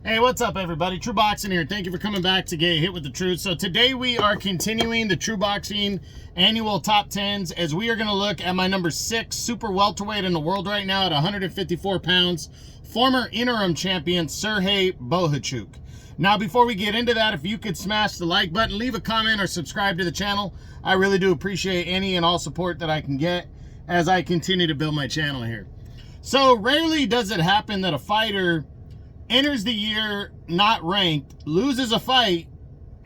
Hey, what's up, everybody? True Boxing here. Thank you for coming back to Get Hit with the Truth. So today we are continuing the True Boxing annual top 10s as we are going to look at my number 6 super welterweight in the world right now at 154 pounds, former interim champion Serheii Bohachuk. Now, before we get into that, if you could smash the like button, leave a comment, or subscribe to the channel. I really do appreciate any and all support that I can get as I continue to build my channel here. So rarely does it happen that a fighter enters the year not ranked, loses a fight,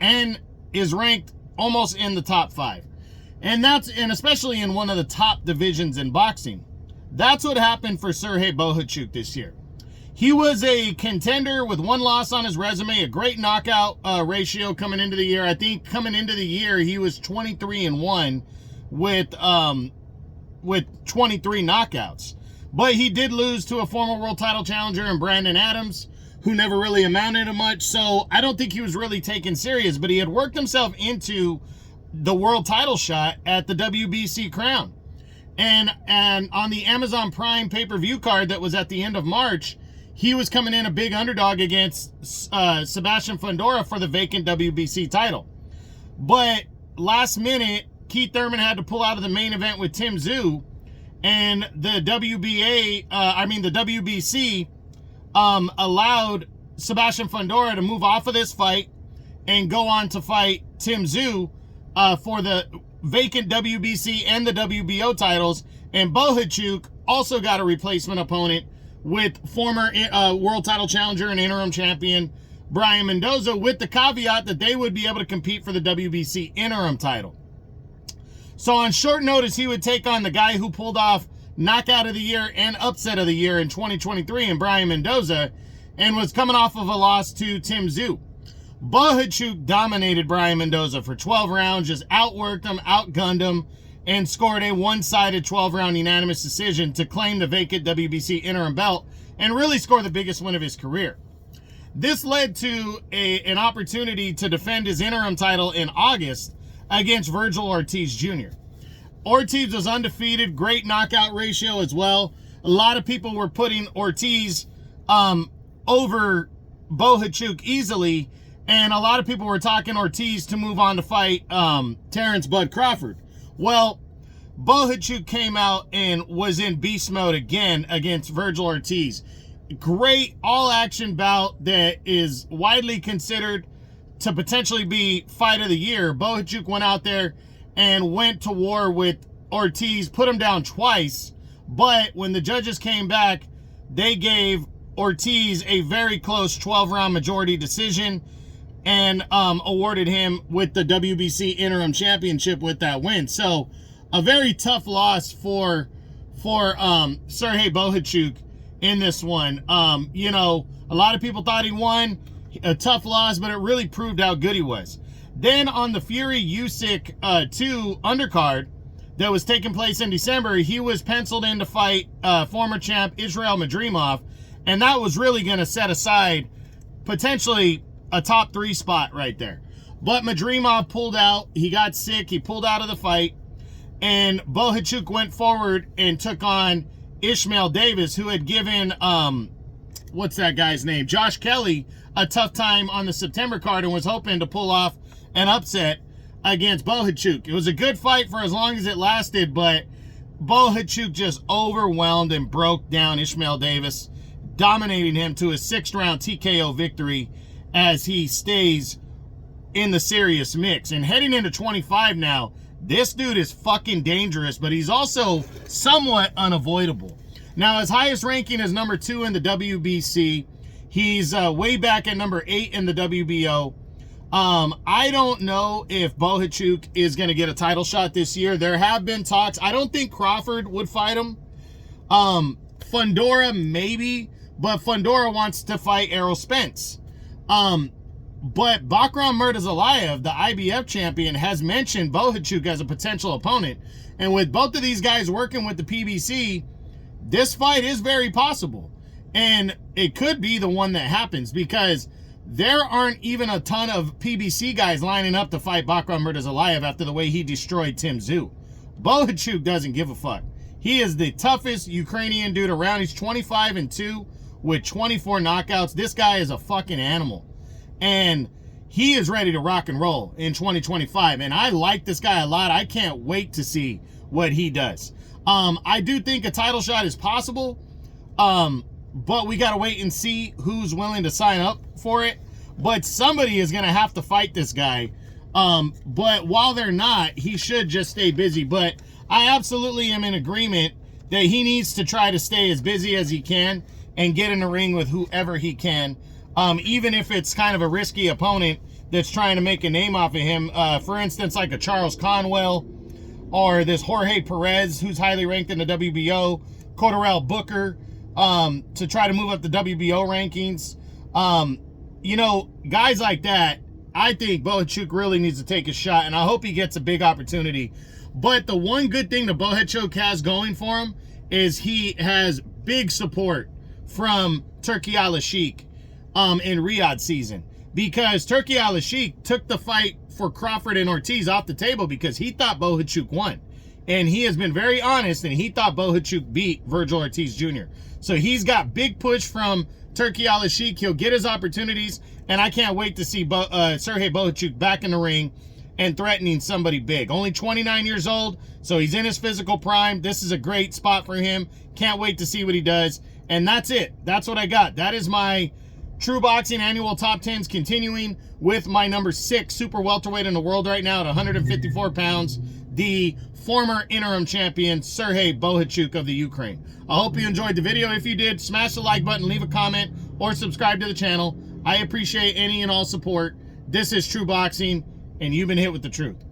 and is ranked almost in the top 5. And especially in one of the top divisions in boxing. That's what happened for Serheii Bohachuk this year. He was a contender with 1 loss on his resume, a great knockout ratio coming into the year. I think coming into the year, he was 23-1 with 23 knockouts. But he did lose to a former world title challenger in Brandon Adams, who never really amounted to much. So I don't think he was really taken serious, but he had worked himself into the world title shot at the WBC crown. And on the Amazon Prime pay-per-view card that was at the end of March, he was coming in a big underdog against Sebastian Fundora for the vacant WBC title. But last minute, Keith Thurman had to pull out of the main event with Tim Tszyu, and the WBC allowed Sebastian Fundora to move off of this fight and go on to fight Tim Tszyu for the vacant WBC and the WBO titles. And Bohachuk also got a replacement opponent with former world title challenger and interim champion Brian Mendoza, with the caveat that they would be able to compete for the WBC interim title. So on short notice, he would take on the guy who pulled off knockout of the year and upset of the year in 2023 in Brian Mendoza, and was coming off of a loss to Tim Tszyu. Bohachuk dominated Brian Mendoza for 12 rounds, just outworked him, outgunned him, and scored a one-sided 12-round unanimous decision to claim the vacant WBC interim belt and really score the biggest win of his career. This led to an opportunity to defend his interim title in August against Vergil Ortiz Jr. Ortiz was undefeated, great knockout ratio as well. A lot of people were putting Ortiz over Bohachuk easily, and a lot of people were talking Ortiz to move on to fight Terrence Bud Crawford. Well, Bohachuk came out and was in beast mode again against Vergil Ortiz. Great all-action bout that is widely considered to potentially be fight of the year. Bohachuk went out there and went to war with Ortiz, put him down twice, but when the judges came back, they gave Ortiz a very close 12-round majority decision and awarded him with the WBC interim championship with that win. So a very tough loss for Serheii Bohachuk in this one. You know, a lot of people thought he won. A tough loss, but it really proved how good he was. Then on the Fury Usyk 2 undercard that was taking place in December, he was penciled in to fight former champ Israel Madrimov, and that was really going to set aside potentially a top 3 spot right there. But Madrimov pulled out. He got sick. He pulled out of the fight, and Bohachuk went forward and took on Ishmael Davis, who had given what's that guy's name, Josh Kelly, a tough time on the September card, and was hoping to pull off an upset against Bohachuk. It was a good fight for as long as it lasted, but Bohachuk just overwhelmed and broke down Ishmael Davis, dominating him to a 6th round TKO victory as he stays in the serious mix. And heading into 25 now, this dude is fucking dangerous, but he's also somewhat unavoidable. Now, his highest ranking is number 2 in the WBC. He's way back at number 8 in the WBO. I don't know if Bohachuk is going to get a title shot this year. There have been talks. I don't think Crawford would fight him. Fundora maybe, but Fundora wants to fight Errol Spence. But Bakram Murtazalayev, the IBF champion, has mentioned Bohachuk as a potential opponent. And with both of these guys working with the PBC, this fight is very possible. And it could be the one that happens, because there aren't even a ton of PBC guys lining up to fight Bakram Murtazalayev after the way he destroyed Tim Tszyu. Bohachuk doesn't give a fuck. He is the toughest Ukrainian dude around. He's 25-2 with 24 knockouts. This guy is a fucking animal. And he is ready to rock and roll in 2025. And I like this guy a lot. I can't wait to see what he does. I do think a title shot is possible. But we got to wait and see who's willing to sign up for it. But somebody is going to have to fight this guy. But while they're not, he should just stay busy. But I absolutely am in agreement that he needs to try to stay as busy as he can and get in the ring with whoever he can. Even if it's kind of a risky opponent that's trying to make a name off of him. For instance, like a Charles Conwell or this Jorge Perez, who's highly ranked in the WBO, Cotterell Booker, to try to move up the WBO rankings. You know, guys like that, I think Bohachuk really needs to take a shot, and I hope he gets a big opportunity. But the one good thing that Bohachuk has going for him is he has big support from Turki Al-Sheikh in Riyadh season. Because Turki Al-Sheikh took the fight for Crawford and Ortiz off the table because he thought Bohachuk won. And he has been very honest, and he thought Bohachuk beat Virgil Ortiz Jr. So he's got big push from Turki Al-Sheikh. He'll get his opportunities, and I can't wait to see Serheii Bohachuk back in the ring and threatening somebody big. Only 29 years old, so he's in his physical prime. This is a great spot for him. Can't wait to see what he does. And that's it. That's what I got. That is my True Boxing Annual Top 10s, continuing with my number 6 super welterweight in the world right now at 154 pounds, the former interim champion, Serheii Bohachuk of the Ukraine. I hope you enjoyed the video. If you did, smash the like button, leave a comment, or subscribe to the channel. I appreciate any and all support. This is True Boxing, and you've been hit with the truth.